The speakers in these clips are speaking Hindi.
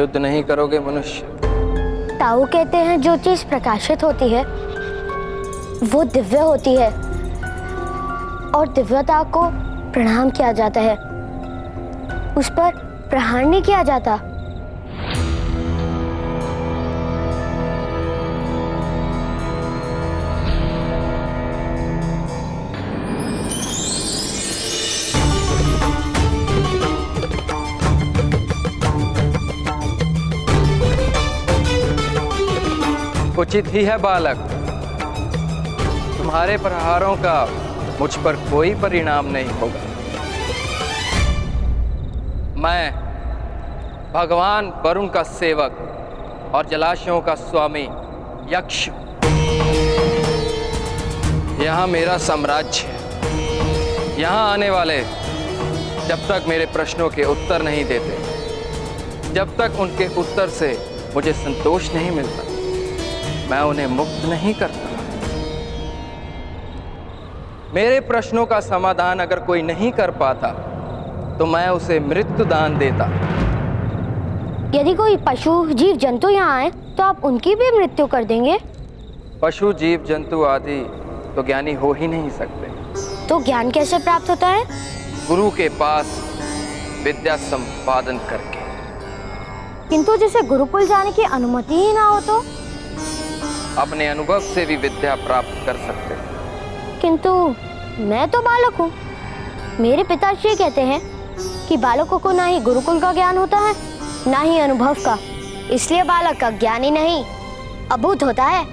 युद्ध नहीं करोगे मनुष्य? ताऊ कहते हैं जो चीज प्रकाशित होती है वो दिव्य होती है और दिव्यता को प्रणाम किया जाता है, उस पर प्रहार नहीं किया जाता। उचित ही है बालक, तुम्हारे प्रहारों का मुझ पर कोई परिणाम नहीं होगा। मैं भगवान वरुण का सेवक और जलाशयों का स्वामी यक्ष, यहाँ मेरा साम्राज्य है। यहाँ आने वाले जब तक मेरे प्रश्नों के उत्तर नहीं देते, जब तक उनके उत्तर से मुझे संतोष नहीं मिलता, मैं उन्हें मुक्त नहीं करता। मेरे प्रश्नों का समाधान अगर कोई नहीं कर पाता तो मैं उसे मृत्यु दान देता। यदि कोई पशु जीव जंतु यहाँ आए तो आप उनकी भी मृत्यु कर देंगे? पशु जीव जंतु आदि तो ज्ञानी हो ही नहीं सकते। तो ज्ञान कैसे प्राप्त होता है? गुरु के पास विद्या संपादन करके। किंतु जिसे गुरुकुल जाने की अनुमति ही ना हो तो? अपने अनुभव से भी विद्या प्राप्त कर सकते हैं। किंतु मैं तो बालक हूँ। मेरे पिताश्री कहते हैं कि बालकों को ना ही गुरुकुल का ज्ञान होता है ना ही अनुभव का, इसलिए बालक का ज्ञानी नहीं अबुद्ध होता है।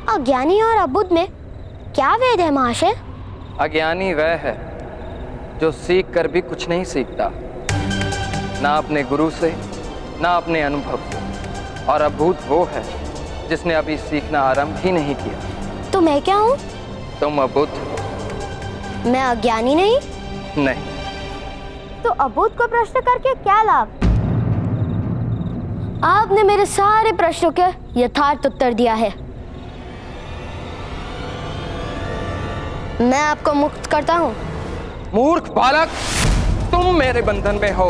अज्ञानी और अबुद्ध में क्या भेद है महाशय? अज्ञानी वह है जो सीख कर भी कुछ नहीं सीखता, ना अपने गुरु से ना अपने अनुभव से, और अबुद्ध वो है जिसने अभी सीखना आरंभ ही नहीं किया। तो मैं क्या हूँ? तुम अबुद्ध। मैं अज्ञानी नहीं? नहीं। तो अबुद्ध को प्रश्न करके क्या लाभ? आपने मेरे सारे प्रश्नों के यथार्थ उत्तर दिया है। मैं आपको मुक्त करता हूँ। मूर्ख बालक, तुम मेरे बंधन में हो।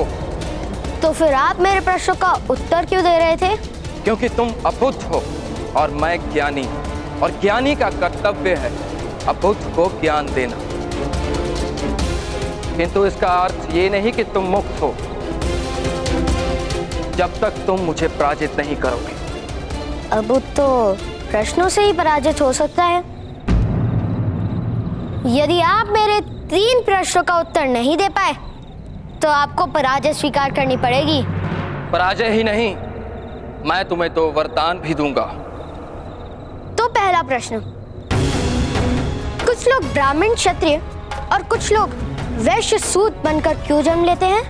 तो फिर आप मेरे प्रश्नों का उत्तर क्यों दे रहे थे? क्योंकि तुम अबुद्ध हो और मैं ज्ञानी, और ज्ञानी का कर्तव्य है अबुद्ध को ज्ञान देना। किंतु इसका अर्थ ये नहीं कि तुम मुक्त हो जब तक तुम मुझे पराजित नहीं करोगे। अबुद्ध तो प्रश्नों से ही पराजित हो सकता है। यदि आप मेरे 3 प्रश्नों का उत्तर नहीं दे पाए तो आपको पराजय स्वीकार करनी पड़ेगी। पराजय ही नहीं, मैं तुम्हें 2 वरदान भी दूंगा। तो पहला प्रश्न, कुछ लोग ब्राह्मण क्षत्रिय और कुछ लोग वैश्य सूत बनकर क्यों जन्म लेते हैं?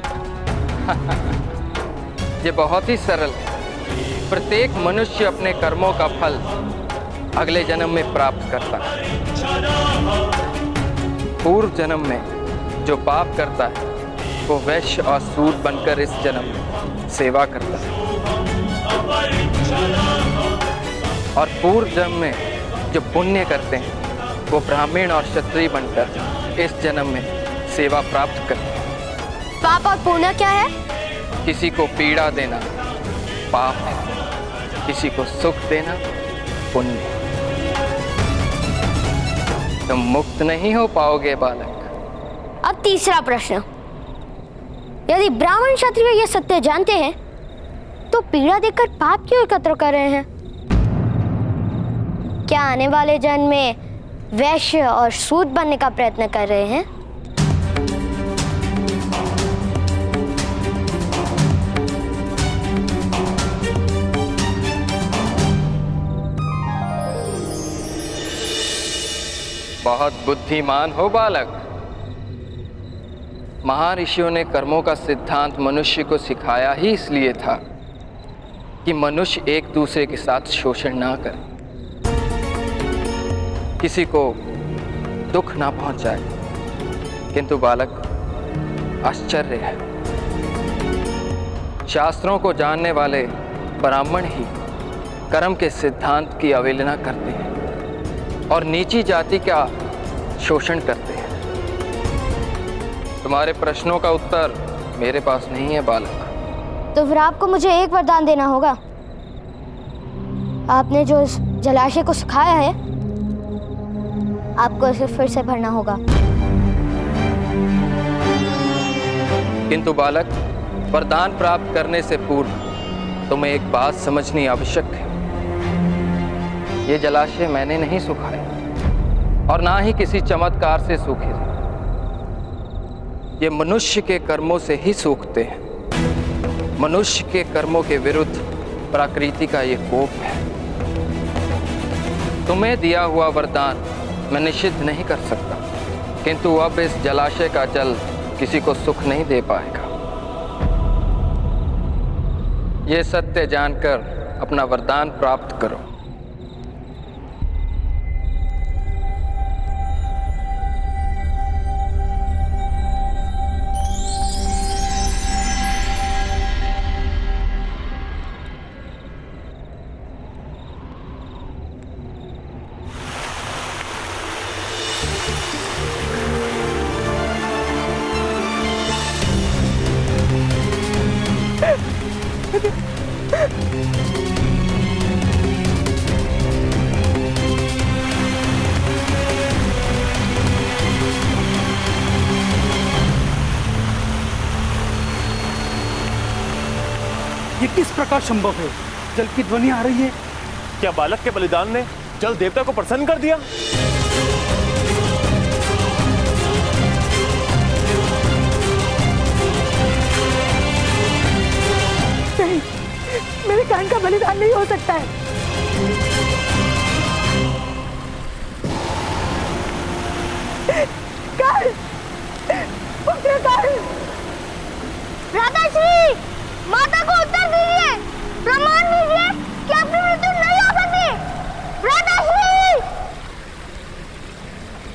ये बहुत ही सरल है। प्रत्येक मनुष्य अपने कर्मों का फल अगले जन्म में प्राप्त करता है। पूर्व जन्म में जो पाप करता है वो वैश्य और सूत बनकर इस जन्म में सेवा करता है, और पूर्व जन्म में जो पुण्य करते हैं वो ब्राह्मण और क्षत्रिय बनकर इस जन्म में सेवा प्राप्त करते हैं। पाप और पुण्य क्या है? किसी को पीड़ा देना पाप है, किसी को सुख देना पुण्य। तुम मुक्त नहीं हो पाओगे बालक। अब तीसरा प्रश्न, यदि ब्राह्मण क्षत्रिय ये सत्य जानते हैं तो पीड़ा देकर पाप क्यों एकत्र कर रहे हैं? क्या आने वाले जन्म में वैश्य और सूत बनने का प्रयत्न कर रहे हैं? बहुत बुद्धिमान हो बालक। महर्षियों ने कर्मों का सिद्धांत मनुष्य को सिखाया ही इसलिए था कि मनुष्य एक दूसरे के साथ शोषण ना करे, किसी को दुख ना पहुंचाए। किंतु बालक, आश्चर्य है, शास्त्रों को जानने वाले ब्राह्मण ही कर्म के सिद्धांत की अवहेलना करते हैं और नीची जाति का शोषण करते हैं। तुम्हारे प्रश्नों का उत्तर मेरे पास नहीं है बालक। तो फिर आपको मुझे एक वरदान देना होगा। आपने जो इस जलाशय को सुखाया है, आपको इसे फिर से भरना होगा। किंतु बालक, वरदान प्राप्त करने से पूर्व तुम्हें एक बात समझनी आवश्यक है। ये जलाशय मैंने नहीं सुखाया और ना ही किसी चमत्कार से सूखे। ये मनुष्य के कर्मों से ही सूखते हैं। मनुष्य के कर्मों के विरुद्ध प्रकृति का ये कोप है। तुम्हें दिया हुआ वरदान मैं निषिद्ध नहीं कर सकता, किंतु अब इस जलाशय का जल किसी को सुख नहीं दे पाएगा। ये सत्य जानकर अपना वरदान प्राप्त करो। ये किस प्रकार संभव है? जल की ध्वनि आ रही है। क्या बालक के बलिदान ने जल देवता को प्रसन्न कर दिया? नहीं, मेरे कान का बलिदान नहीं हो सकता है। काल, पुत्र काल, राधाश्री, माता को उत्तर दीजिए, प्रमाण दीजिए कि अपनी मृत्यु नहीं हो सकती। राधाश्री,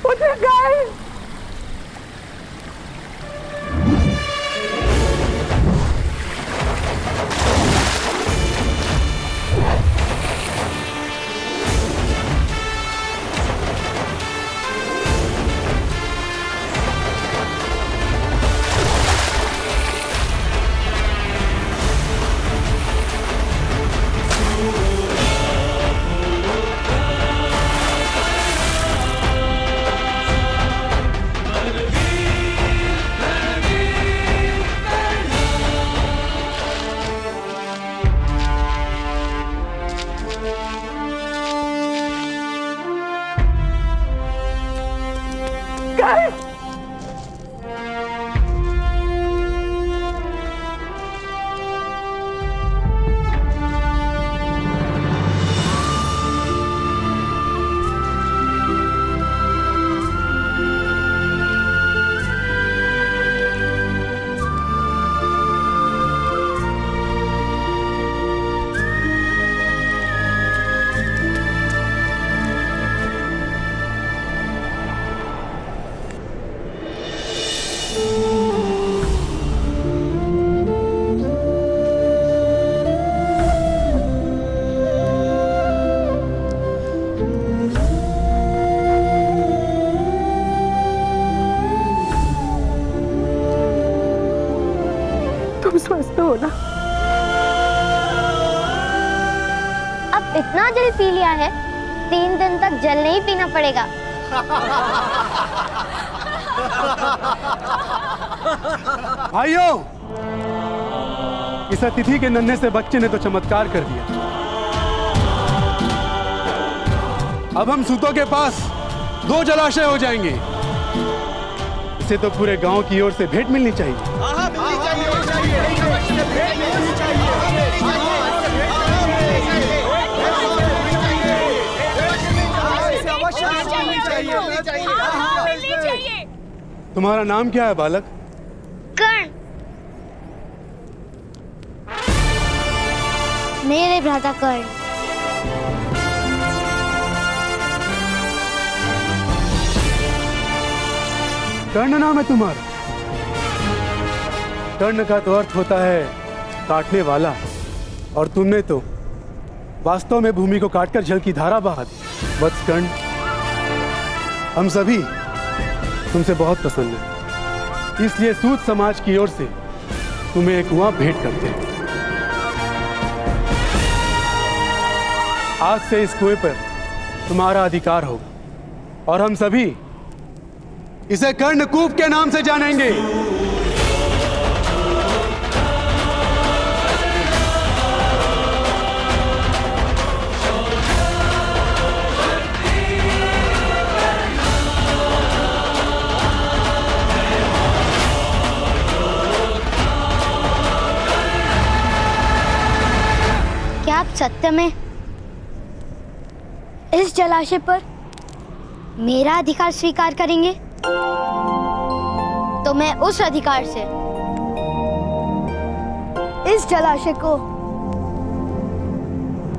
पुत्र काल। स्वस्थ हो ना? अब इतना जल पी लिया है, 3 दिन तक जल नहीं पीना पड़ेगा। भाइयों, इस अतिथि के नन्हे से बच्चे ने तो चमत्कार कर दिया। अब हम सूतों के पास 2 जलाशय हो जाएंगे। इसे तो पूरे गांव की ओर से भेंट मिलनी चाहिए। तुम्हारा नाम क्या है बालक? कर्ण। मेरे भ्राता कर्ण। कर्ण नाम है तुम्हारा? कर्ण का तो अर्थ होता है काटने वाला, और तुमने तो वास्तव में भूमि को काटकर जल की धारा बहा दी। वत्स कर्ण, हम सभी तुमसे बहुत प्रसन्न हैं। इसलिए सूत समाज की ओर से तुम्हें एक कुआं भेंट करते हैं। आज से इस कुएं पर तुम्हारा अधिकार होगा और हम सभी इसे कर्णकूप के नाम से जानेंगे। क्या आप सत्य में इस जलाशय पर मेरा अधिकार स्वीकार करेंगे? तो मैं उस अधिकार से इस जलाशय को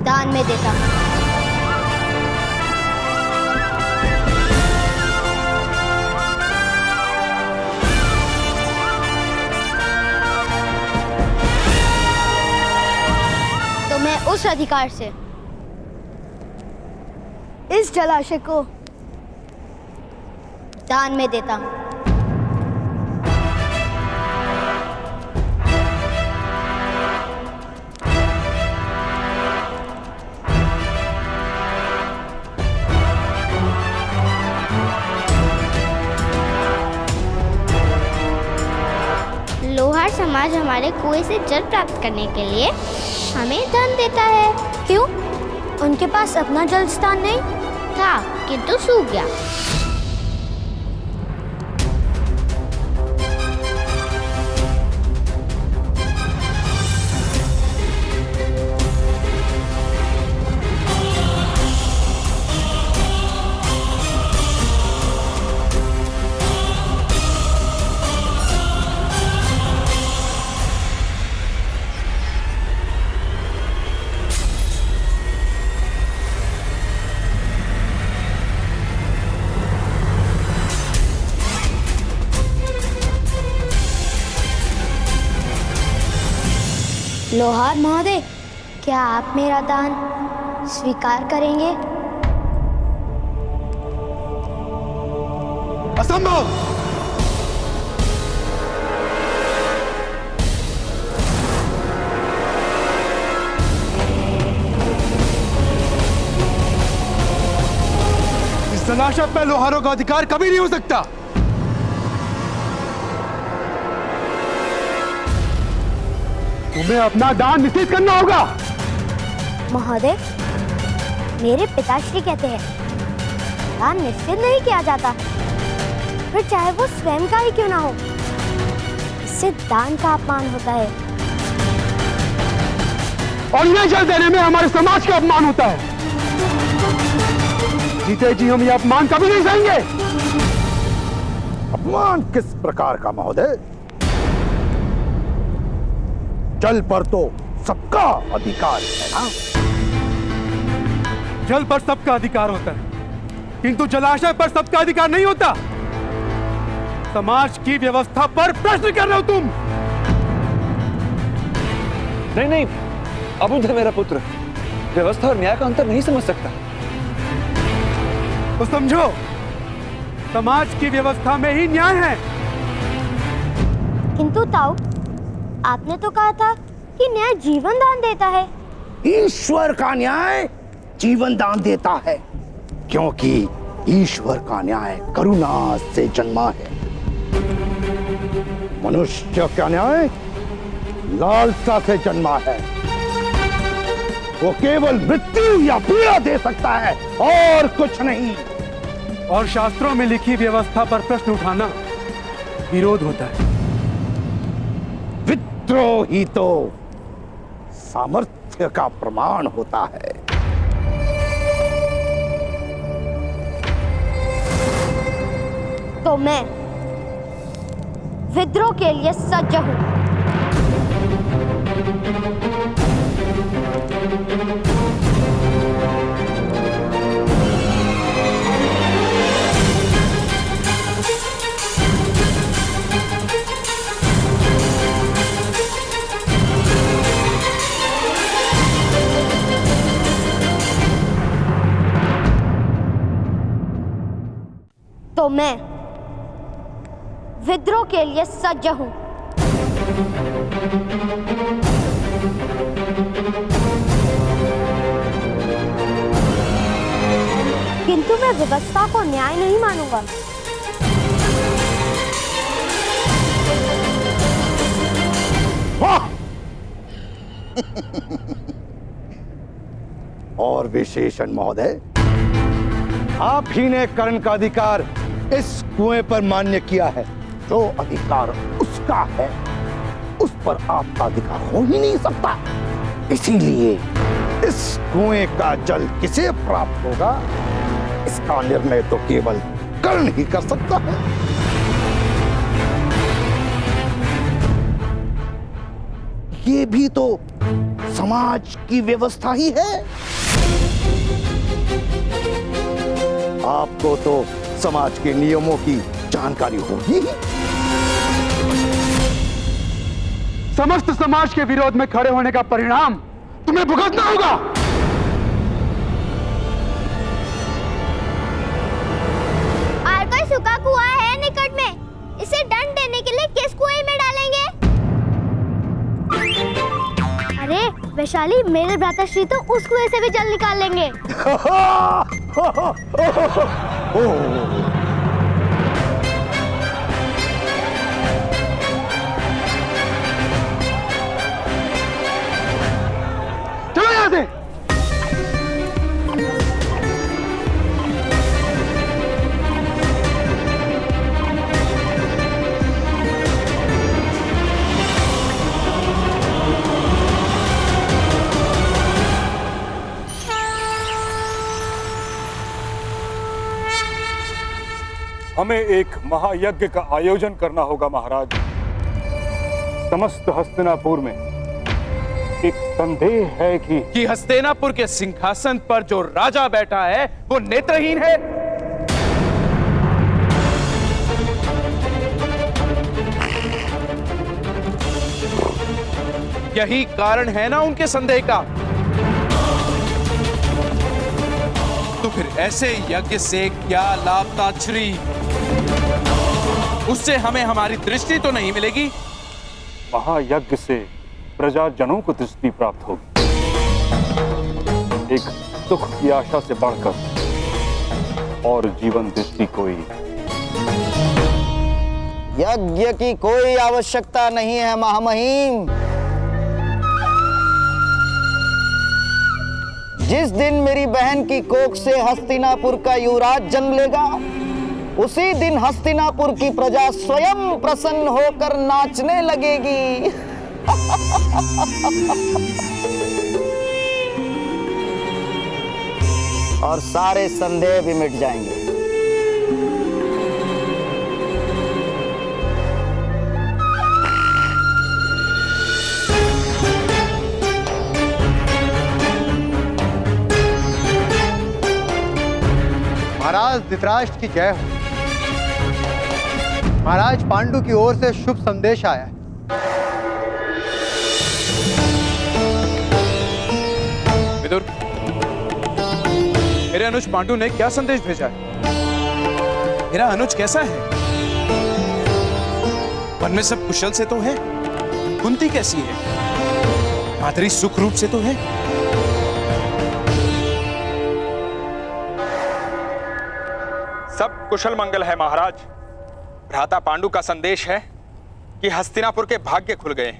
दान में देता हूं। तो मैं उस अधिकार से इस जलाशय को दान में देता हूं। लोहार समाज हमारे कुएं से जल प्राप्त करने के लिए हमें धन देता है। क्यों? उनके पास अपना जल स्थान नहीं था, किंतु सूख गया। लोहार महोदय, क्या आप मेरा दान स्वीकार करेंगे? असंभव! इस जलाशय पर लोहारों का अधिकार कभी नहीं हो सकता। तुम्हें अपना दान निश्चित करना होगा। महोदय, मेरे पिताश्री कहते हैं दान निश्चित नहीं किया जाता, फिर चाहे वो स्वयं का ही क्यों ना हो। इससे दान का अपमान होता है और इन्हें जल देने में हमारे समाज का अपमान होता है। जीते जी हम ये अपमान कभी नहीं सहेंगे। अपमान किस प्रकार का महोदय? जल पर तो सबका अधिकार है ना? जल पर सबका अधिकार होता है, किंतु जलाशय पर सबका अधिकार नहीं होता। समाज की व्यवस्था पर प्रश्न कर रहे हो तुम। नहीं नहीं, अबुध है मेरा पुत्र, व्यवस्था और न्याय का अंतर नहीं समझ सकता। तो समझो, समाज की व्यवस्था में ही न्याय है। किंतु ताऊ, आपने तो कहा था कि न्याय जीवन दान देता है। ईश्वर का न्याय जीवन दान देता है, क्योंकि ईश्वर का न्याय करुणा से जन्मा है। मनुष्य का न्याय लालसा से जन्मा है। वो केवल मृत्यु या पीड़ा दे सकता है और कुछ नहीं। और शास्त्रों में लिखी व्यवस्था पर प्रश्न उठाना विरोध होता है। विद्रोह ही तो सामर्थ्य का प्रमाण होता है। तो मैं विद्रोह के लिए सज्ज हूं। तो मैं विद्रोह के लिए सज्ज हूं। किंतु मैं व्यवस्था को न्याय नहीं मानूंगा। वाह! और विशेषण महोदय, आप ही ने कर्ण का अधिकार इस कुएं पर मान्य किया है। जो अधिकार उसका है उस पर आपका अधिकार हो ही नहीं सकता। इसीलिए इस कुएं का जल किसे प्राप्त होगा, इसका निर्णय तो केवल कर्ण ही कर सकता है। ये भी तो समाज की व्यवस्था ही है। आपको तो समाज के नियमों की जानकारी होगी। समस्त समाज के विरोध में खड़े होने का परिणाम तुम्हें भुगतना होगा। और कोई सूखा कुआं है निकट में, इसे दंड देने के लिए किस कुएं में डालेंगे? अरे वैशाली, मेरे भ्राताश्री तो उस कुएं से भी जल निकाल लेंगे। चलो यहां से। हमें एक महायज्ञ का आयोजन करना होगा महाराज। समस्त हस्तिनापुर में एक संदेह है कि हस्तिनापुर के सिंहासन पर जो राजा बैठा है वो नेत्रहीन है। यही कारण है ना उनके संदेह का। तो फिर ऐसे यज्ञ से क्या लाभ ताच्छ्री? उससे हमें हमारी दृष्टि तो नहीं मिलेगी। महायज्ञ से प्रजाजनों को दृष्टि प्राप्त होगी। एक सुख की आशा से बढ़कर और जीवन दृष्टि कोई। यज्ञ की कोई आवश्यकता नहीं है महामहिम। जिस दिन मेरी बहन की कोख से हस्तिनापुर का युवराज जन्म लेगा, उसी दिन हस्तिनापुर की प्रजा स्वयं प्रसन्न होकर नाचने लगेगी। और सारे संदेह भी मिट जाएंगे। महाराज धृतराष्ट्र की जय हो। महाराज पांडु की ओर से शुभ संदेश आया है। विदुर, मेरे अनुज पांडु ने क्या संदेश भेजा है? मेरा अनुज कैसा है? वन में सब कुशल से तो है? कुंती कैसी है? माधुरी सुख रूप से तो है? सब कुशल मंगल है महाराज। भ्राता पांडु का संदेश है कि हस्तिनापुर के भाग्य खुल गए।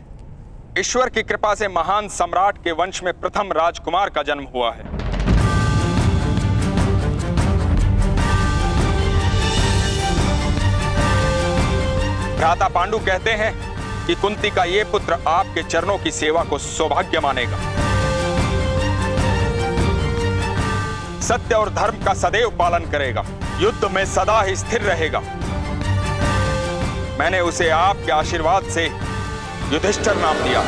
ईश्वर की कृपा से महान सम्राट के वंश में प्रथम राजकुमार का जन्म हुआ है। भ्राता पांडु कहते हैं कि कुंती का ये पुत्र आपके चरणों की सेवा को सौभाग्य मानेगा। सत्य और धर्म का सदैव पालन करेगा, युद्ध में सदा ही स्थिर रहेगा। मैंने उसे आपके आशीर्वाद से युधिष्ठिर नाम दिया।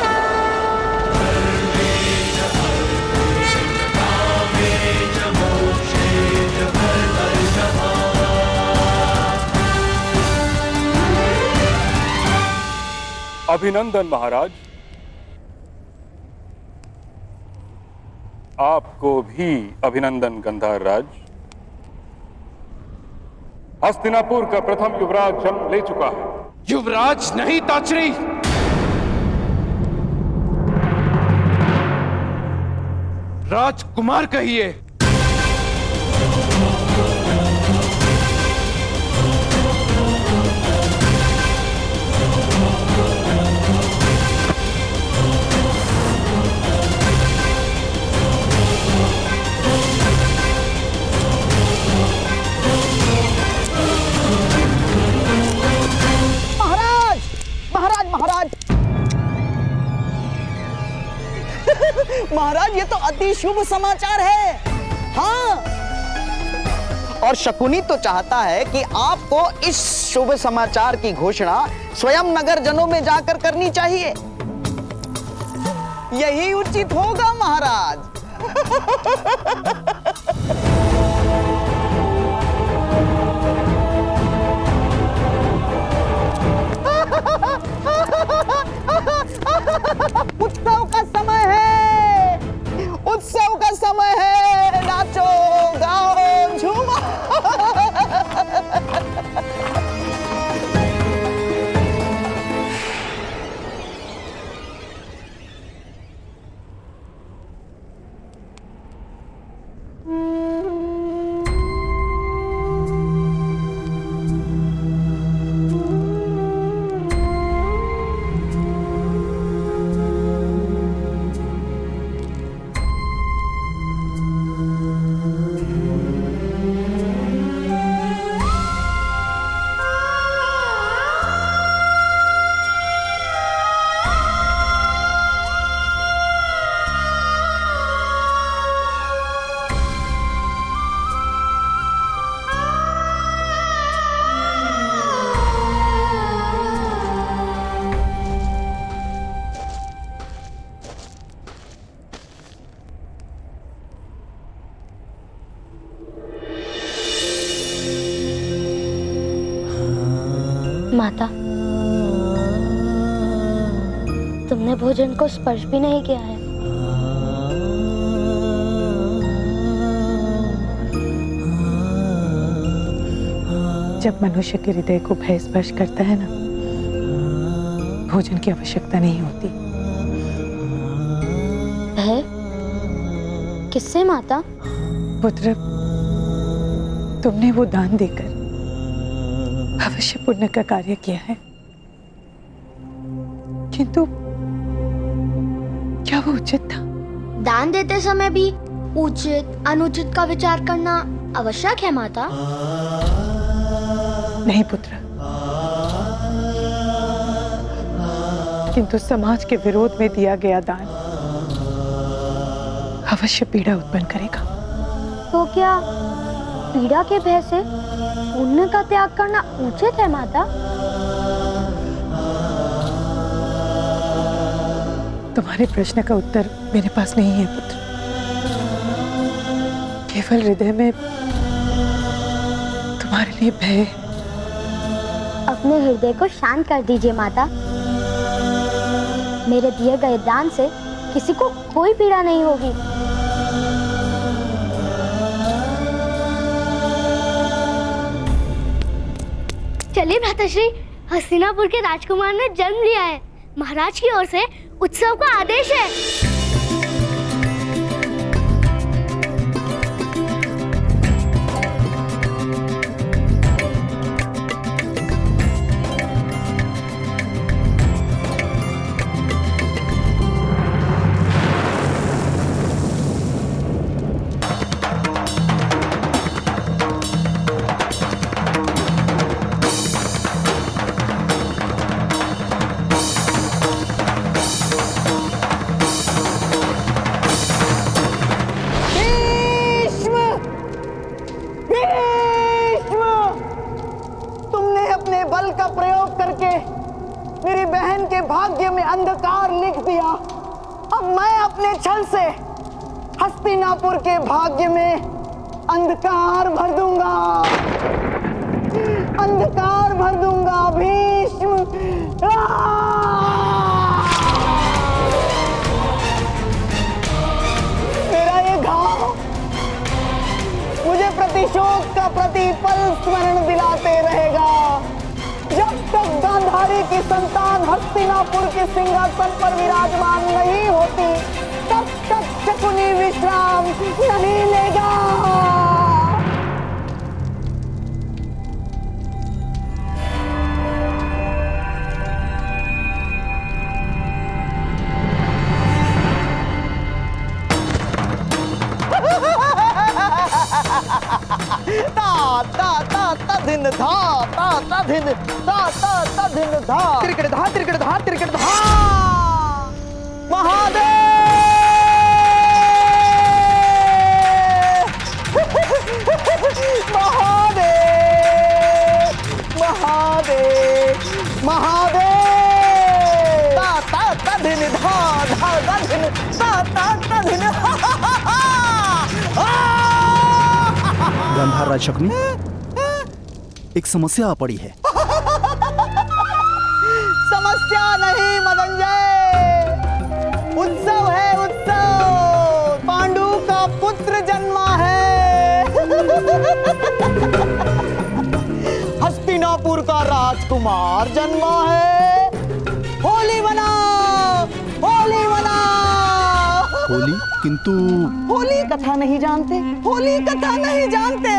अभिनंदन महाराज। आपको भी अभिनंदन गंधार राज। हस्तिनापुर का प्रथम युवराज जन्म ले चुका है। युवराज नहीं ताच्छ्री, राजकुमार कहिए। महाराज महाराज महाराज महाराज, ये तो अति शुभ समाचार है। हाँ, और शकुनी तो चाहता है कि आपको इस शुभ समाचार की घोषणा स्वयं नगर जनों में जाकर करनी चाहिए। यही उचित होगा महाराज। उत्सव का समय है, उत्सव का समय है। नाचो गाओ झूमो। माता, तुमने भोजन को स्पर्श भी नहीं किया है। जब मनुष्य के हृदय को भय स्पर्श करता है ना, भोजन की आवश्यकता नहीं होती। भय? किससे माता? पुत्र, तुमने वो दान देकर अवश्य पुण्य का कार्य किया है, किंतु क्या वो उचित था? दान देते समय भी उचित अनुचित का विचार करना आवश्यक है माता। नहीं पुत्र, किंतु समाज के विरोध में दिया गया दान अवश्य पीड़ा उत्पन्न करेगा। तो क्या पीड़ा के भय से पुण्य का त्याग करना उचित है माता? तुम्हारे प्रश्न का उत्तर मेरे पास नहीं है पुत्र। केवल हृदय में तुम्हारे लिए भय। अपने हृदय को शांत कर दीजिए माता। मेरे दिए गए दान से किसी को कोई पीड़ा नहीं होगी। चलिए भ्राताश्री, हस्तिनापुर के राजकुमार ने जन्म लिया है। महाराज की ओर से उत्सव का आदेश है। मेरी बहन के भाग्य में अंधकार लिख दिया। अब मैं अपने छल से हस्तिनापुर के भाग्य में अंधकार भर दूंगा, अंधकार भर दूंगा। भीष्म, मेरा ये घाव मुझे प्रतिशोध का प्रतिपल स्मरण दिलाते रहेगा। जब तक गांधारी की संतान हस्तिनापुर के सिंहासन पर विराजमान नहीं होती, तब तक शकुनी विश्राम नहीं लेगा। ता ता ता ता धिन धा ता ता धिन ता ता ता धिन धा तिरकड़ धा तिरकड़ धा तिरकड़ धा। महादेव महादेव महादेव महादेव ता ता ता धिन धा धा ता धिन ता ता ता धिन। गंधार राज शकुनी, एक समस्या आ पड़ी है। समस्या नहीं मदनजय, उत्सव है उत्सव। पांडु का पुत्र जन्मा है। हस्तिनापुर का राजकुमार जन्मा है। होली मनाओ, होली मनाओ। होली? किंतु होली कथा नहीं जानते, होली कथा नहीं जानते।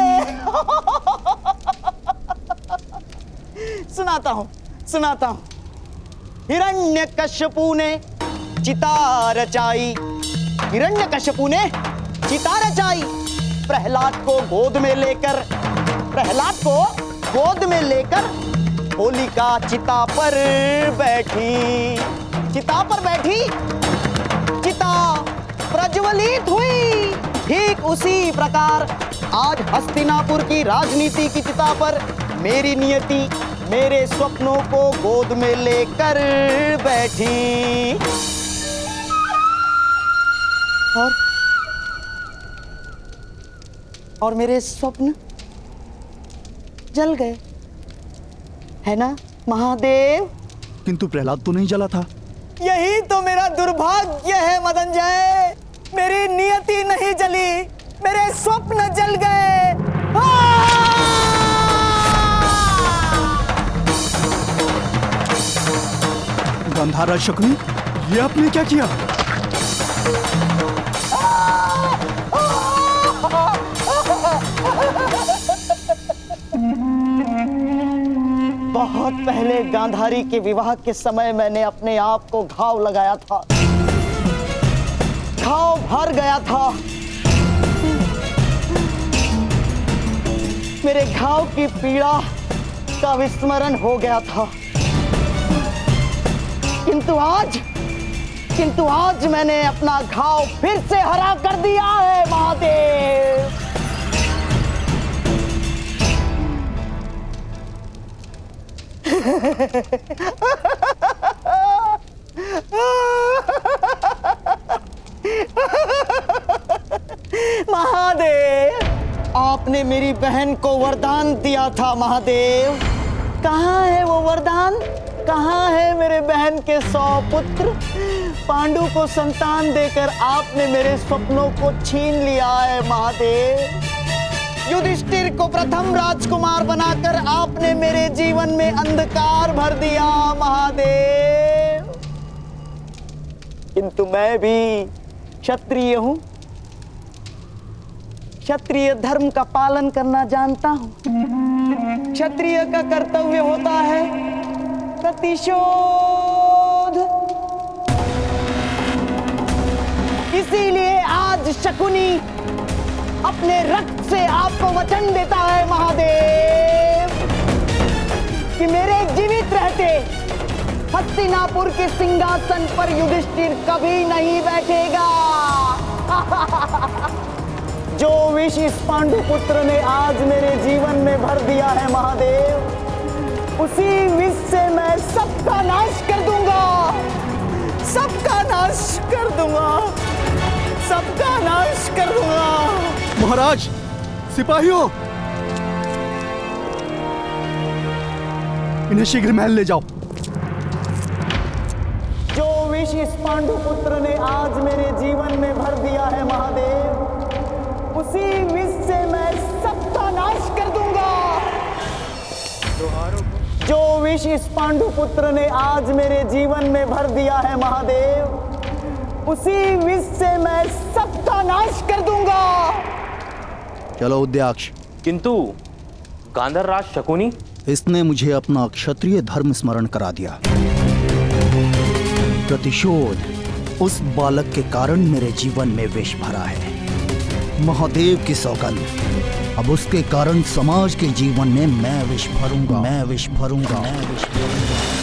सुनाता हूं। हिरण्यकश्यपु ने चिता रचाई, हिरण्यकश्यपु ने चिता रचाई। प्रहलाद को गोद में लेकर होलिका चिता पर बैठी, चिता प्रज्वलित हुई। ठीक उसी प्रकार आज हस्तिनापुर की राजनीति की चिता पर मेरी नियति मेरे स्वप्नों को गोद में लेकर बैठी। और मेरे स्वप्न जल गए, है ना महादेव? किंतु प्रहलाद तो नहीं जला था। यही तो मेरा दुर्भाग्य है मदनजय, मेरी नियति नहीं जली, मेरे स्वप्न जल गए। गंधार राज शकुनी, ये आपने क्या किया? बहुत पहले गांधारी के विवाह के समय मैंने अपने आप को घाव लगाया था, घाव भर गया था। मेरे घाव की पीड़ा का विस्मरण हो गया था। किंतु आज मैंने अपना घाव फिर से हरा कर दिया है महादेव। महादेव, आपने मेरी बहन को वरदान दिया था महादेव। कहाँ है वो वरदान? कहाँ है मेरे बहन के 100 पुत्र? पांडु को संतान देकर आपने मेरे स्वप्नों को छीन लिया है महादेव। युधिष्ठिर को प्रथम राजकुमार बनाकर आपने मेरे जीवन में अंधकार भर दिया महादेव। किंतु मैं भी क्षत्रिय हूं, क्षत्रिय धर्म का पालन करना जानता हूं। क्षत्रिय का कर्तव्य होता है प्रतिशोध। इसीलिए आज शकुनी अपने रक्त से आपको वचन देता है महादेव कि मेरे जीवित रहते हस्तिनापुर के सिंहासन पर युधिष्ठिर कभी नहीं बैठेगा। जो विष इस पांडु पुत्र ने आज मेरे जीवन में भर दिया है महादेव, उसी विष से मैं सबका नाश कर दूंगा, सबका नाश कर दूंगा, सबका नाश कर दूंगा। महाराज, सिपाहियों, इन्हें शीघ्र महल ले जाओ। जो विष इस पांडु पुत्र ने आज मेरे जीवन में भर दिया है महादेव, उसी विष से मैं सबका नाश कर दूंगा। जो विष इस पांडु पुत्र ने आज मेरे जीवन में भर दिया है महादेव, उसी विष से मैं सबका नाश कर दूंगा। चलो उद्याक्ष। किंतु गांधर राज शकुनी, इसने मुझे अपना क्षत्रिय धर्म स्मरण करा दिया। प्रतिशोध उस बालक के कारण मेरे जीवन में विष भरा है। महादेव की सौगंध, अब उसके कारण समाज के जीवन में मैं विष भरूंगा, मैं विष भरूंगा, मैं विष भरूंगा।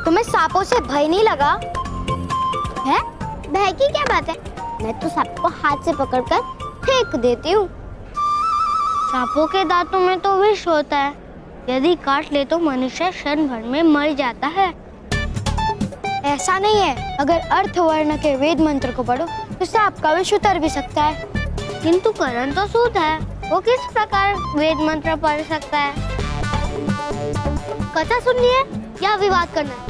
तुम्हें सांपों से भय नहीं लगा है? भय की क्या बात है? मैं तो सबको हाथ से पकड़कर फेंक देती हूँ। सांपों के दांतों में तो विष होता है, यदि काट ले तो मनुष्य क्षण भर में मर जाता है। ऐसा नहीं है, अगर अर्थवर्ण के वेद मंत्र को पढ़ो तो सांप का विष उतर भी सकता है। किंतु करण तो सूत है, वो किस प्रकार वेद मंत्र पढ़ सकता है? कथा सुननी है या विवाद करना है?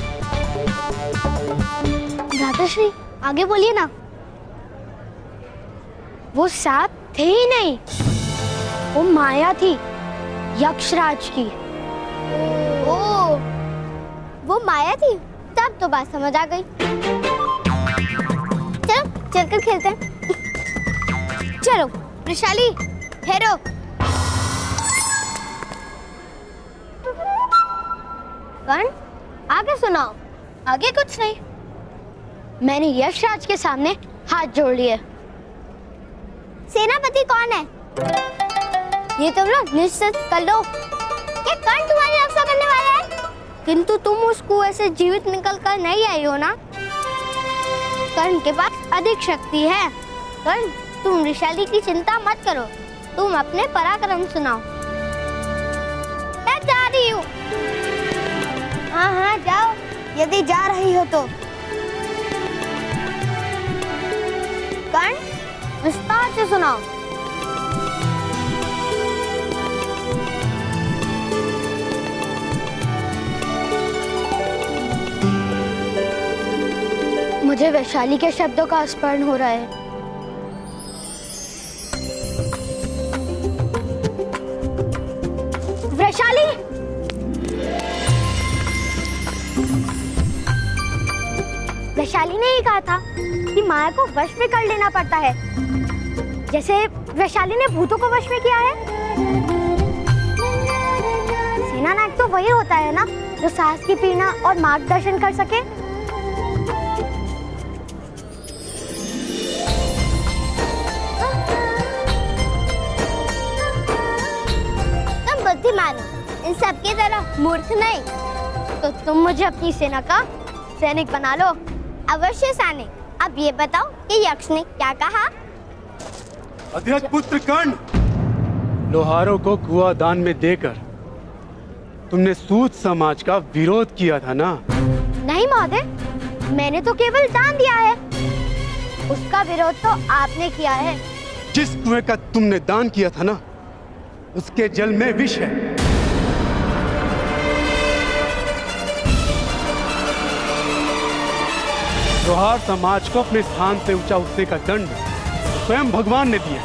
भ्राताश्री आगे बोलिए ना। वो सांप थे ही नहीं, वो माया थी यक्षराज की। ओ, वो माया थी, तब तो बात समझ आ गई। चलो चलकर खेलते हैं। चलो वृषाली, ठहरो। कर्ण, आगे सुनाओ। आगे कुछ नहीं, मैंने यक्षराज के सामने हाथ जोड़ लिए। सेनापति कौन है? ये तुम लोग निश्चित कर लो कि कर्ण तुम्हारी रक्षा करने वाला है। किंतु तुम उस कुएं से जीवित निकल कर नहीं आई हो ना? कर्ण के पास अधिक शक्ति है। कर्ण, तुम वृषाली की चिंता मत करो, तुम अपने पराक्रम सुनाओ। मैं जा रही हूँ। हाँ हाँ जाओ, यदि जा रही हो तो। कर्ण, विस्तार से सुनाओ। मुझे वैशाली के शब्दों का स्मरण हो रहा है। वैशाली, वैशाली ने ही कहा था कि माया को वश में कर लेना पड़ता है, जैसे वैशाली ने भूतों को वश में किया है। सेना नायक तो वही होता है ना, जो साहस की प्रेरणा और मार्गदर्शन कर सके। तुम बुद्धिमान हो, इन सब की तरह मूर्ख नहीं। तो तुम मुझे अपनी सेना का सैनिक बना लो। अवश्य सैनिक। अब ये बताओ कि यक्ष ने क्या कहा? अध्यक्ष पुत्र कर्ण, लोहारों को कुआं दान में देकर तुमने सूत समाज का विरोध किया था ना? नहीं महोदय, मैंने तो केवल दान दिया है, उसका विरोध तो आपने किया है। जिस कुएं का तुमने दान किया था ना, उसके जल में विष है। लोहार समाज को अपने स्थान से ऊंचा उठने का दंड स्वयं भगवान ने दिया।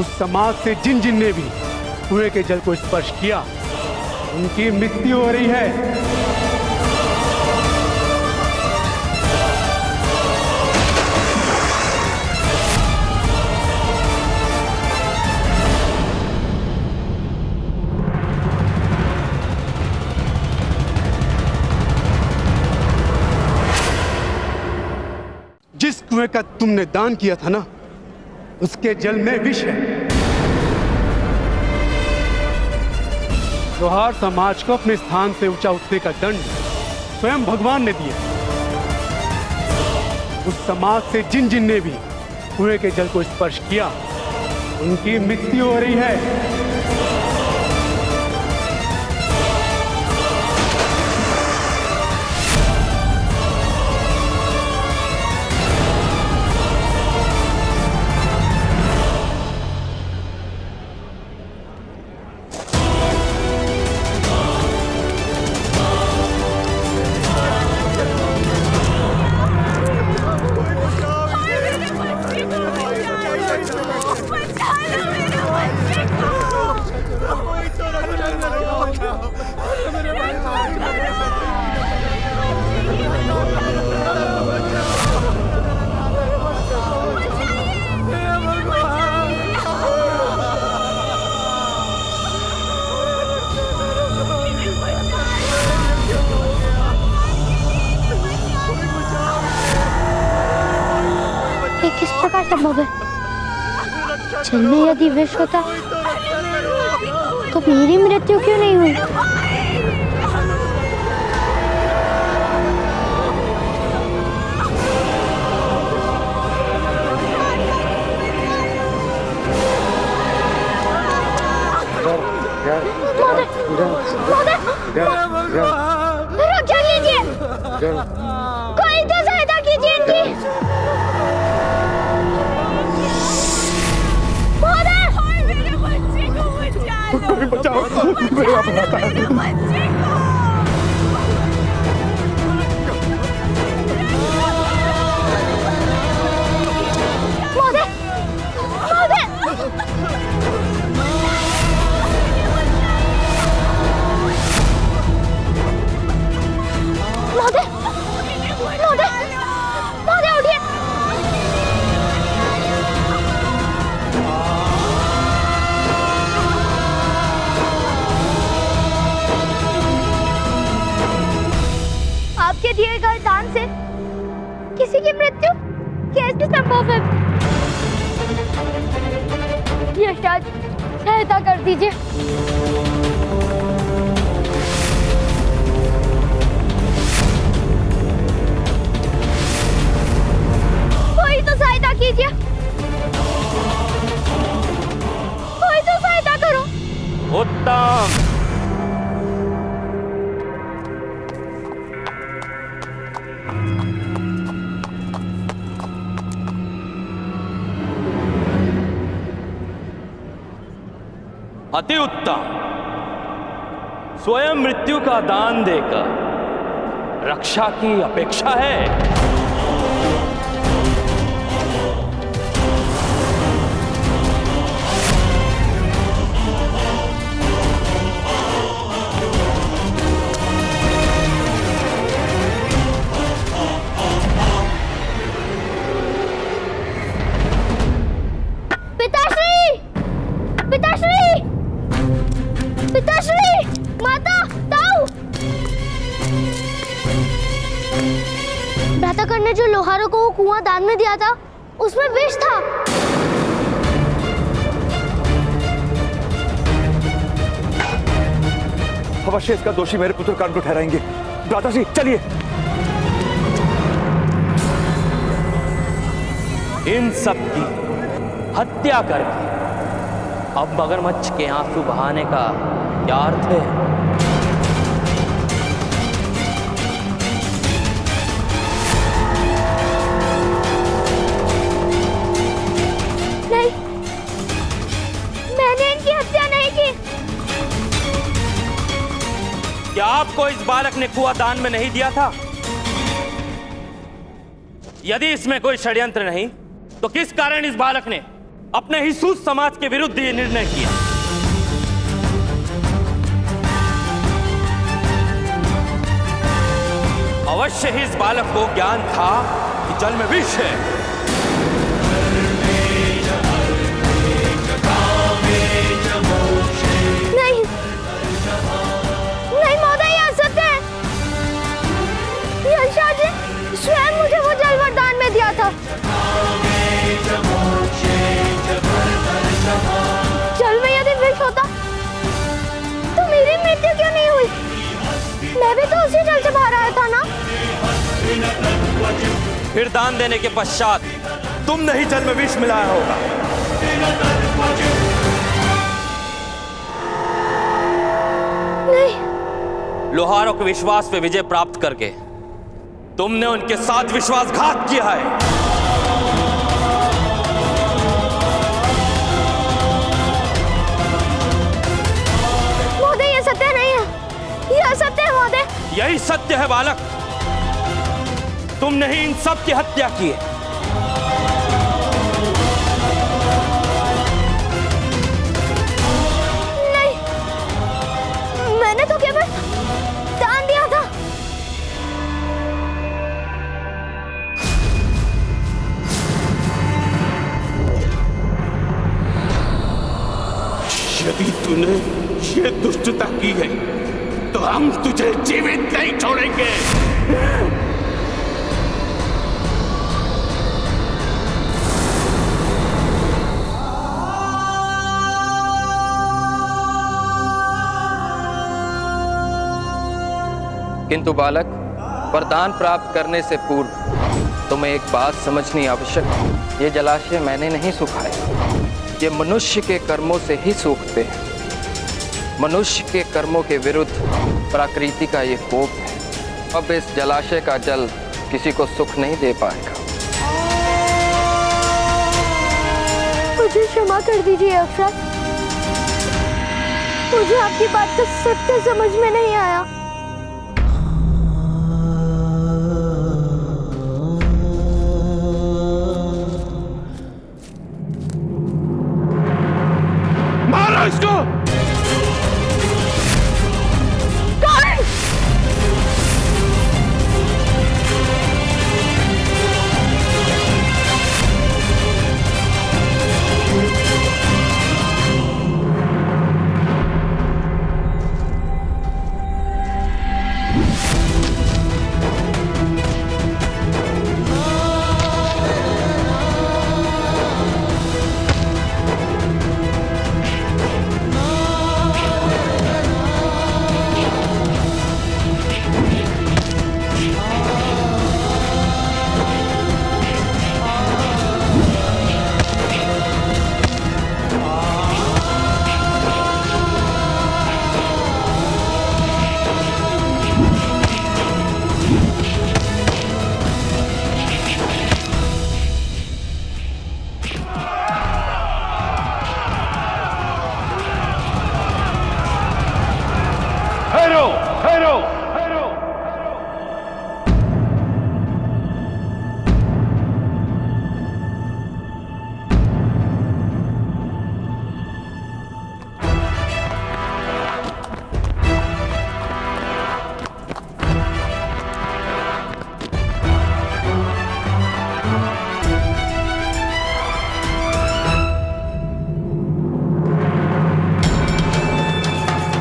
उस समाज से जिन जिन ने भी कुएं के जल को स्पर्श किया, उनकी मृत्यु हो रही है। कुएं का तुमने दान किया था ना, उसके जल में विष है। लोहार समाज को अपने स्थान से ऊंचा उठने का दंड स्वयं भगवान ने दिया। उस समाज से जिन जिन ने भी कुएं के जल को स्पर्श किया, उनकी मृत्यु हो रही है। किस प्रकार संभव है? जल में यदि विष होता तो मेरी मृत्यु क्यों नहीं हुई? रक्षा कीजिए, कोई तो सहायता कीजिए इनकी। बचाओ, मेरा भ्राता है। आपके दिए गए दान से किसी की मृत्यु कैसे संभव है? यशराज, सहायता कर दीजिए। कोई तो सहायता कीजिए, कोई तो सहायता करो। उत्तम। अति उत्तम। स्वयं मृत्यु का दान देकर रक्षा की अपेक्षा है। पिताश्री, पिताश्री, पिताश्री, माता, ताऊ। भ्राताकर ने जो लोहारों को वो कुआं दान में दिया था, उसमें विष था। अवश्य इसका दोषी मेरे पुत्र कान को ठहराएंगे। भ्राताश्री, चलिए। इन सब की हत्या करके अब मगरमच्छ के आंसू बहाने का क्या अर्थ है? नहीं, मैंने इनकी हत्या नहीं की। क्या आपको इस बालक ने कुआं दान में नहीं दिया था? यदि इसमें कोई षड्यंत्र नहीं, तो किस कारण इस बालक ने अपने ही सूत समाज के विरुद्ध ये निर्णय किया? अवश्य ही इस बालक को ज्ञान था कि जल में विष है। नहीं, नहीं महोदय, यह असत्य है। यशराज ने स्वयं मुझे वो जल वरदान में दिया था। फिर दान देने के पश्चात तुमने ही जल में विष मिलाया होगा। नहीं। लोहारों के विश्वास पे विजय प्राप्त करके तुमने उनके साथ विश्वासघात किया है। महोदय, ये सत्य नहीं है, ये असत्य है महोदय। यही सत्य है बालक, तुमने ही इन सब की हत्या की है। नहीं, मैंने तो केवल दान दिया था। यदि तूने ये दुष्टता की है तो हम तुझे जीवित नहीं छोड़ेंगे। किंतु बालक, वरदान प्राप्त करने से पूर्व तुम्हें एक बात समझनी आवश्यक है। ये जलाशय मैंने नहीं सुखाया, ये मनुष्य के कर्मों से ही सूखते हैं। मनुष्य के कर्मों के विरुद्ध प्रकृति का ये कोप है। अब इस जलाशय का जल किसी को सुख नहीं दे पाएगा। मुझे क्षमा कर दीजिए अफसर, मुझे आपकी बात का सत्य समझ में नहीं आया। मारो इसको।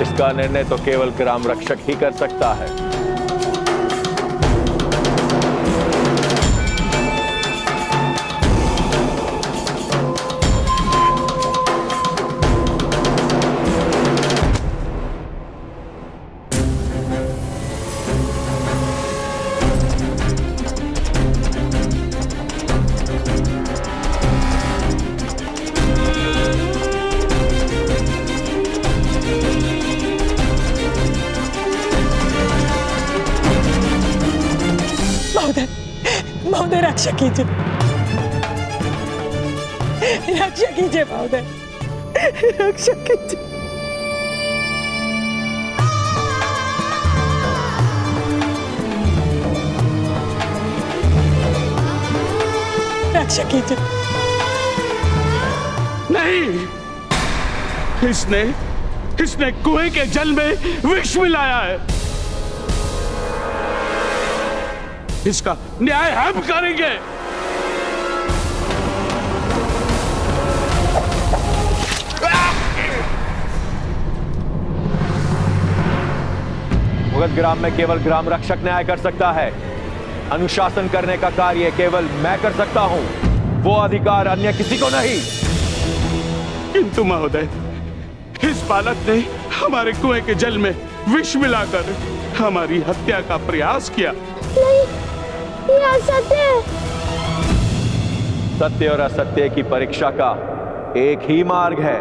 इसका निर्णय तो केवल ग्राम रक्षक ही कर सकता है। महोदय रक्षा कीजिए, रक्षा कीजिए महोदय, रक्षा कीजिए। रक्षा कीजिए। नहीं, इसने कुएं के जल में विष मिलाया है। इसका न्याय हम करेंगे। मुगध ग्राम में केवल ग्राम रक्षक न्याय कर सकता है। अनुशासन करने का कार्य केवल मैं कर सकता हूं, वो अधिकार अन्य किसी को नहीं। किंतु महोदय, इस बालक ने हमारे कुएं के जल में विष मिलाकर हमारी हत्या का प्रयास किया। नहीं, ये असत्य है। सत्य और असत्य की परीक्षा का एक ही मार्ग है।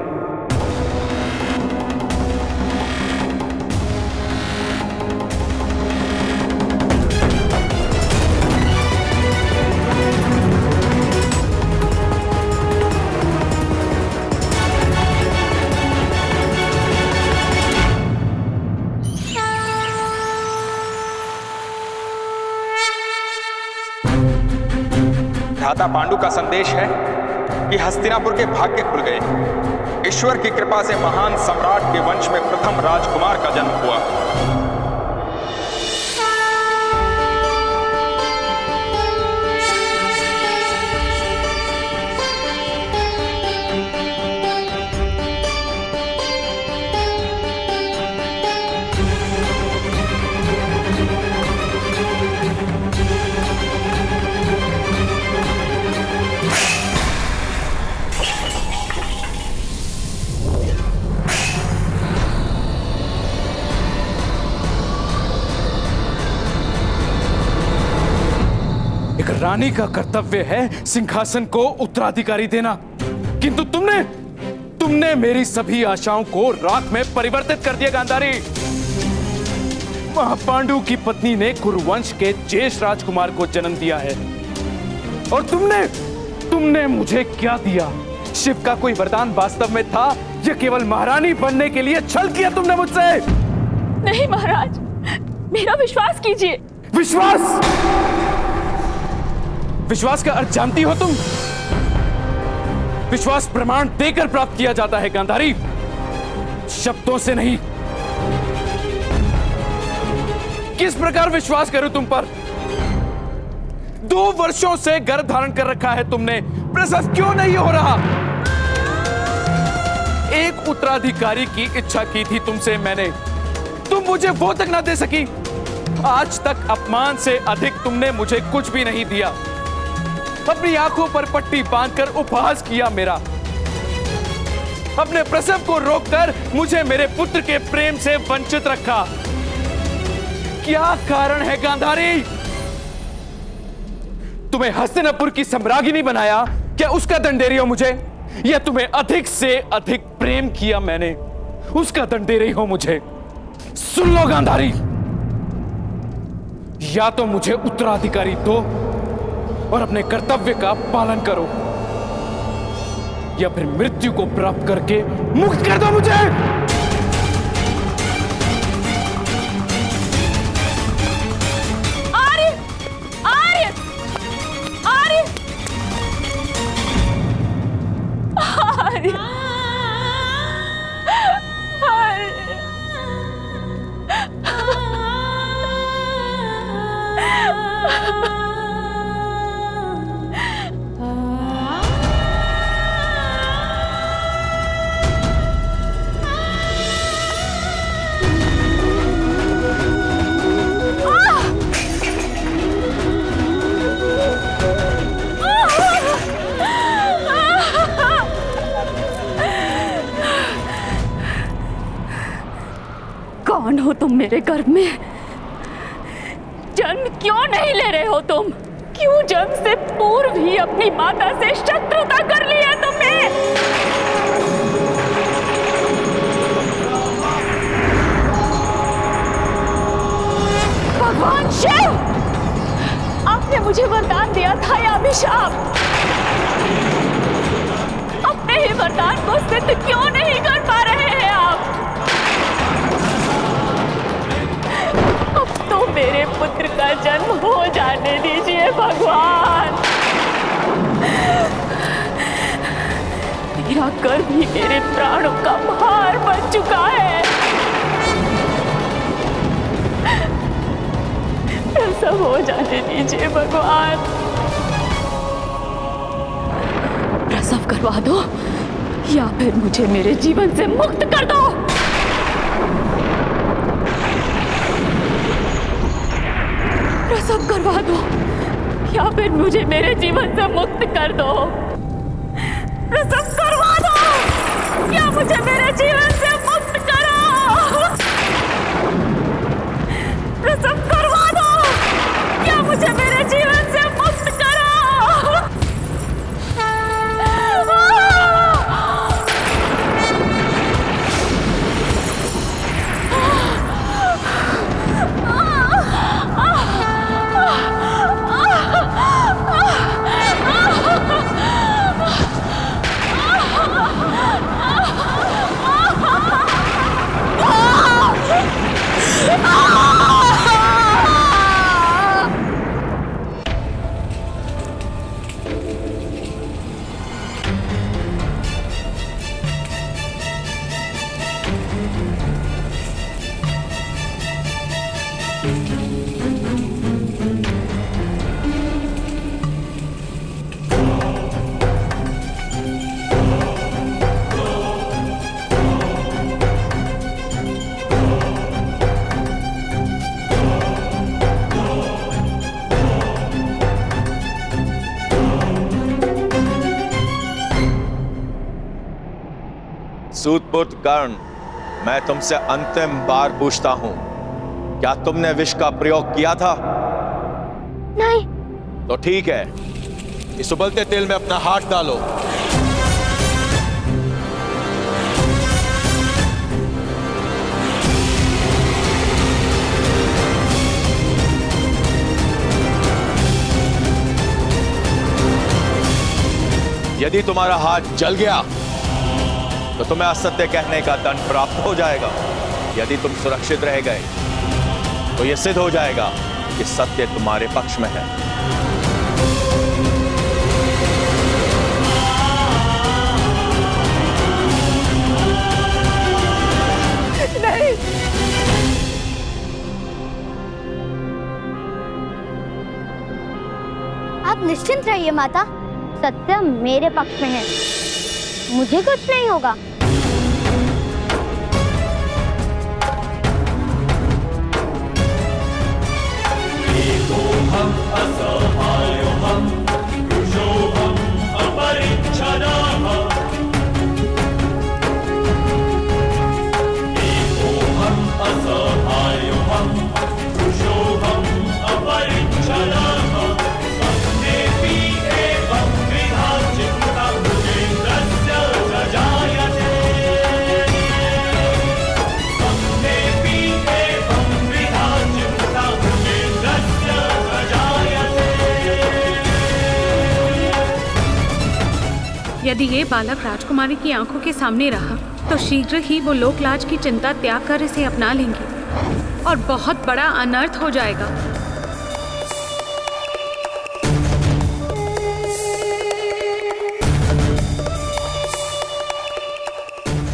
भ्राता पांडु का संदेश है कि हस्तिनापुर के भाग्य खुल गए। ईश्वर की कृपा से महान सम्राट के वंश में प्रथम राजकुमार का जन्म हुआ। एक रानी का कर्तव्य है सिंहासन को उत्तराधिकारी देना, किंतु तुमने मेरी सभी आशाओं को राख में परिवर्तित कर दिया गांधारी। महापांडु की पत्नी ने कुरुवंश के ज्येष्ठ राजकुमार को जन्म दिया है, और तुमने मुझे क्या दिया? शिव का कोई वरदान वास्तव में था या केवल महारानी बनने के लिए छल किया तुमने मुझसे? नहीं महाराज, मेरा विश्वास कीजिए। विश्वास का अर्थ जानती हो तुम? विश्वास प्रमाण देकर प्राप्त किया जाता है गांधारी, शब्दों से नहीं। किस प्रकार विश्वास करूं तुम पर? 2 वर्षों से गर्भ धारण कर रखा है तुमने, प्रसव क्यों नहीं हो रहा? एक उत्तराधिकारी की इच्छा की थी तुमसे मैंने, तुम मुझे वो तक ना दे सकी। आज तक अपमान से अधिक तुमने मुझे कुछ भी नहीं दिया। अपनी आंखों पर पट्टी बांधकर उपहास किया मेरा। अपने प्रसव को रोककर मुझे मेरे पुत्र के प्रेम से वंचित रखा। क्या कारण है गांधारी? तुम्हें हस्तिनापुर की सम्राज्ञी बनाया, क्या उसका दंड दे रही हो मुझे? या तुम्हें अधिक से अधिक प्रेम किया मैंने, उसका दंड दे रही हो मुझे? सुन लो गांधारी, या तो मुझे उत्तराधिकारी दो और अपने कर्तव्य का पालन करो, या फिर मृत्यु को प्राप्त करके मुक्त कर दो मुझे। आर्य, आर्य, आर्य, आर्य, कौन हो तुम मेरे गर्भ में? जन्म क्यों नहीं ले रहे हो तुम? क्यों जन्म से पूर्व ही अपनी माता से शत्रुता कर ली है तुमने? भगवान शिव, आपने मुझे वरदान दिया था या अभिशाप? अपने ही वरदान को सिद्ध क्यों नहीं कर पा रहे हैं आप? तो मेरे पुत्र का जन्म हो जाने दीजिए भगवान। मेरा गर्भ ही मेरे प्राणों का भार बन चुका है। प्रसव हो जाने दीजिए भगवान। प्रसव करवा दो या फिर मुझे मेरे जीवन से मुक्त कर दो। प्रसव करवा दो या फिर मुझे मेरे जीवन से मुक्त कर दो। प्रसव करवा दो या मुझे मेरे जीवन से मुक्त करो। प्रसव करवा दो या मुझे मेरे जीवन से मुक्त करो। सूतपुत्र कर्ण, मैं तुमसे अंतिम बार पूछता हूं, क्या तुमने विष का प्रयोग किया था? नहीं। तो ठीक है, इस उबलते तेल में अपना हाथ डालो। यदि तुम्हारा हाथ जल गया तो तुम्हें असत्य कहने का दंड प्राप्त हो जाएगा। यदि तुम सुरक्षित रह गए तो यह सिद्ध हो जाएगा कि सत्य तुम्हारे पक्ष में है। नहीं। आप निश्चिंत रहिए माता, सत्य मेरे पक्ष में है, मुझे कुछ नहीं होगा। यदि ये बालक राजकुमारी की आंखों के सामने रहा तो शीघ्र ही वो लोकलाज की चिंता त्याग कर इसे अपना लेंगे और बहुत बड़ा अनर्थ हो जाएगा।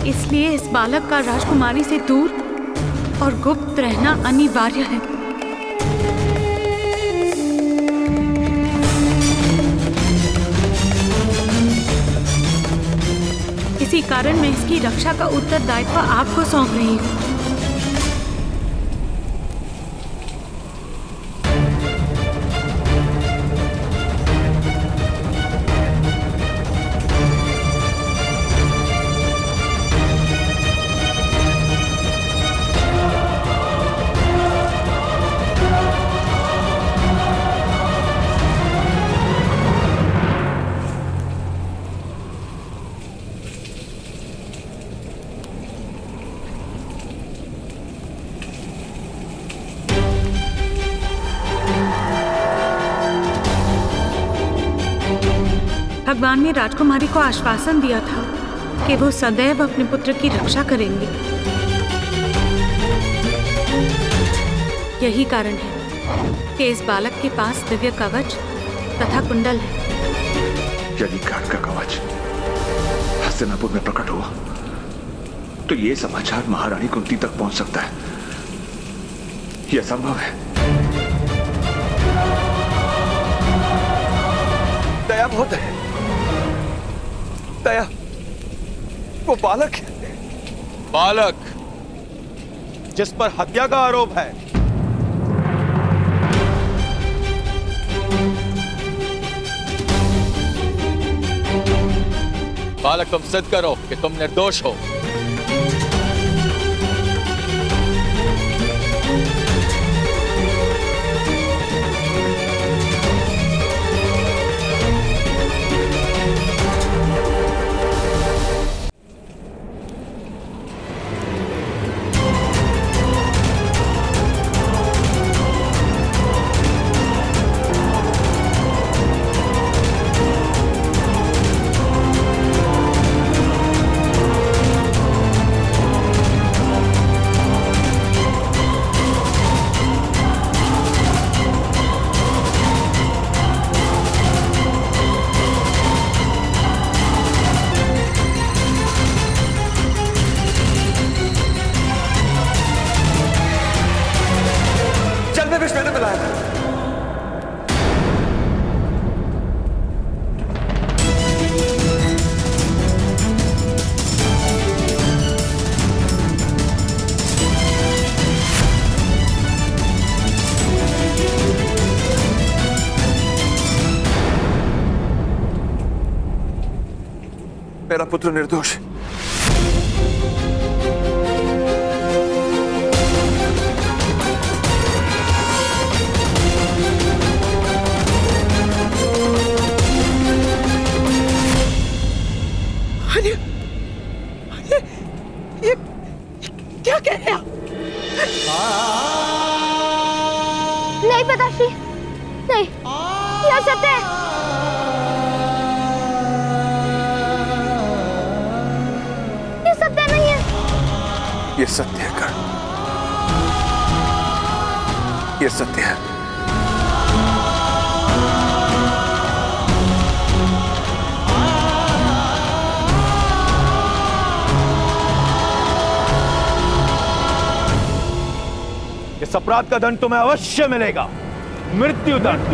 इसलिए इस बालक का राजकुमारी से दूर और गुप्त रहना अनिवार्य है। इसी कारण मैं इसकी रक्षा का उत्तरदायित्व आपको सौंप रही हूँ। भगवान ने राजकुमारी को आश्वासन दिया था कि वो सदैव अपने पुत्र की रक्षा करेंगे। यही कारण है कि इस बालक के पास दिव्य कवच तथा कुंडल है। यदि कर्ण का कवच हस्तिनापुर में प्रकट हुआ तो ये समाचार महारानी कुंती तक पहुंच सकता है। यह संभव है। दया बहुत है। दया, वो बालक है। बालक जिस पर हत्या का आरोप है। बालक, तुम सिद्ध करो कि तुम निर्दोष हो। मेरा पुत्र निर्दोष। अरे अरे ये क्या कह रहे हैं आप? नहीं पिताश्री, नहीं, यह सत्य है। ये सत्य नहीं है। ये सत्य है कर्ण, ये सत्य है। इस अपराध का दंड तुम्हें अवश्य मिलेगा, मृत्युदंड।